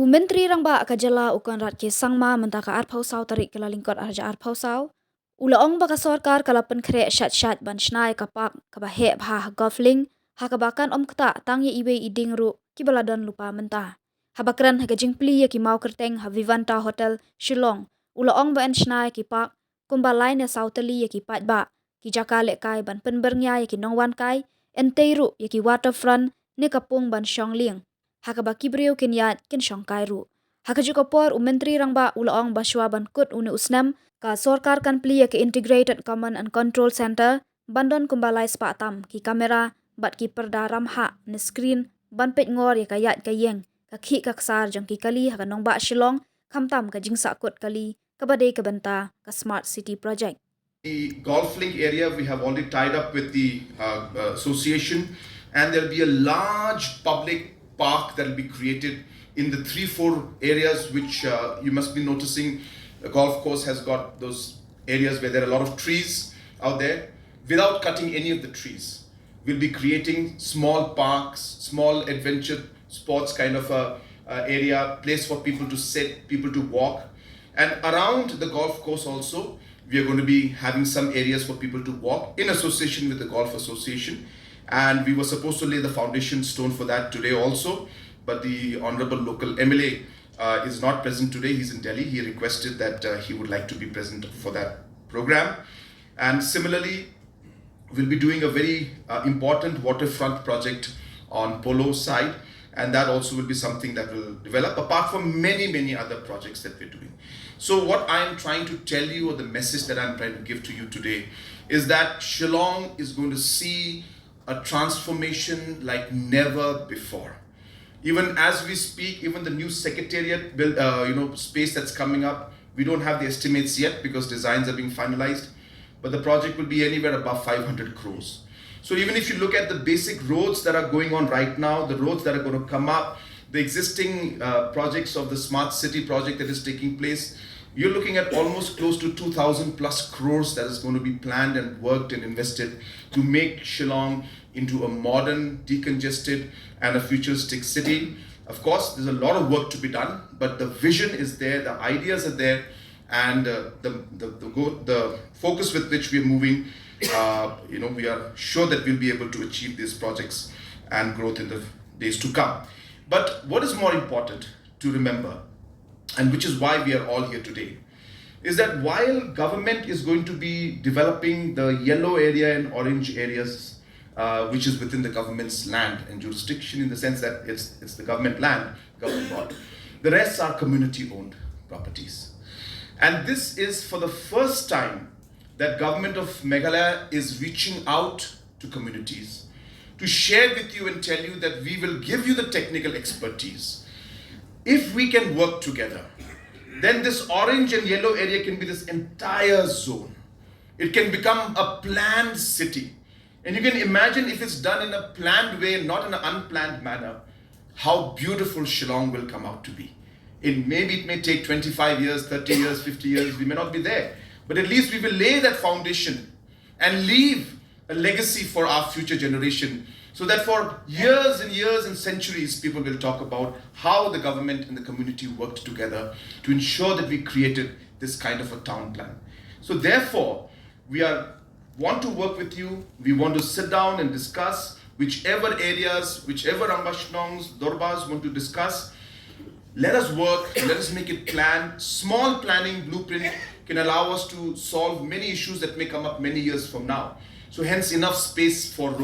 Menteri rangba kajala ukan rat ke sangma mentaka arpau sau tarik kala lingkot arja arpau sau. Ulaong baka sorkar kala penkre syat ban shnai kapak kabahe bha Golflink hakabakan kata tangye ibe iding ru kibaladan lupa mentah. Habakran hagajing pli ya ki mau kerteng ha Vivanta Hotel Shillong. Ulaong ba en shnai ki pak kumbalai ne sautali ya ki pat ba ki Jaka lek kai ban penbernya ya ki nongwan kai enteiru ya ki waterfront ne kapung ban Shong ling. Hakabaki beriu kinyat kin Shong kairu. Hakajuko por Menteri rangba ulaong baswa ban kut uni usnam ka sorkar kan pli ya ki Integrated Command and Control Center bandon kumbalai spatam ki kamera bat ki perda ramha ne screen ban pet ngor ya kayat kayeng ka khi kaksar jong ki kali haka nongba Shillong kamtam ka jingsa kut kali kabade ka benta ka Smart City Project. The Golflink area we have already tied up with the association, and there will be a large public park that will be created in the 3-4 areas which you must be noticing. The golf course has got those areas where there are a lot of trees out there. Without cutting any of the trees, we'll be creating small parks, small adventure sports kind of a area, place for people to sit, people to walk. And around the golf course also, we are going to be having some areas for people to walk in association with the Golf Association. And we were supposed to lay the foundation stone for that today also, but the Honorable Local MLA is not present today. He's in Delhi. He requested that he would like to be present for that program. And similarly, we'll be doing a very important waterfront project on Polo side, and that also will be something that will develop apart from many other projects that we're doing. So what I'm trying to tell you, or the message that I'm trying to give to you today, is that Shillong is going to see a transformation like never before. Even as we speak, even the new secretariat space that's coming up, we don't have the estimates yet because designs are being finalized, but the project will be anywhere above 500 crores. So even if you look at the basic roads that are going on right now, the roads that are going to come up, the existing projects of the smart city project that is taking place, you're looking at almost close to 2,000 plus crores that is going to be planned and worked and invested to make Shillong into a modern, decongested and a futuristic city. Of course, there's a lot of work to be done, but the vision is there, the ideas are there, and the focus with which we are moving, we are sure that we'll be able to achieve these projects and growth in the days to come. But what is more important to remember, and which is why we are all here today, is that while government is going to be developing the yellow area and orange areas, which is within the government's land and jurisdiction, in the sense that it's the government land, government bought. The rest are community-owned properties. And this is for the first time that government of Meghalaya is reaching out to communities to share with you and tell you that we will give you the technical expertise. If we can work together, then this orange and yellow area can be this entire zone. It can become a planned city. And you can imagine if it's done in a planned way, not in an unplanned manner, how beautiful Shillong will come out to be. Maybe it may take 25 years, 30 years, 50 years, we may not be there. But at least we will lay that foundation and leave a legacy for our future generation, so that for years and years and centuries, people will talk about how the government and the community worked together to ensure that we created this kind of a town plan. So therefore, we want to work with you. We want to sit down and discuss whichever areas, whichever ambashnongs, dorbas want to discuss. Let us work, let us make it plan. Small planning blueprint can allow us to solve many issues that may come up many years from now. So hence enough space for roads.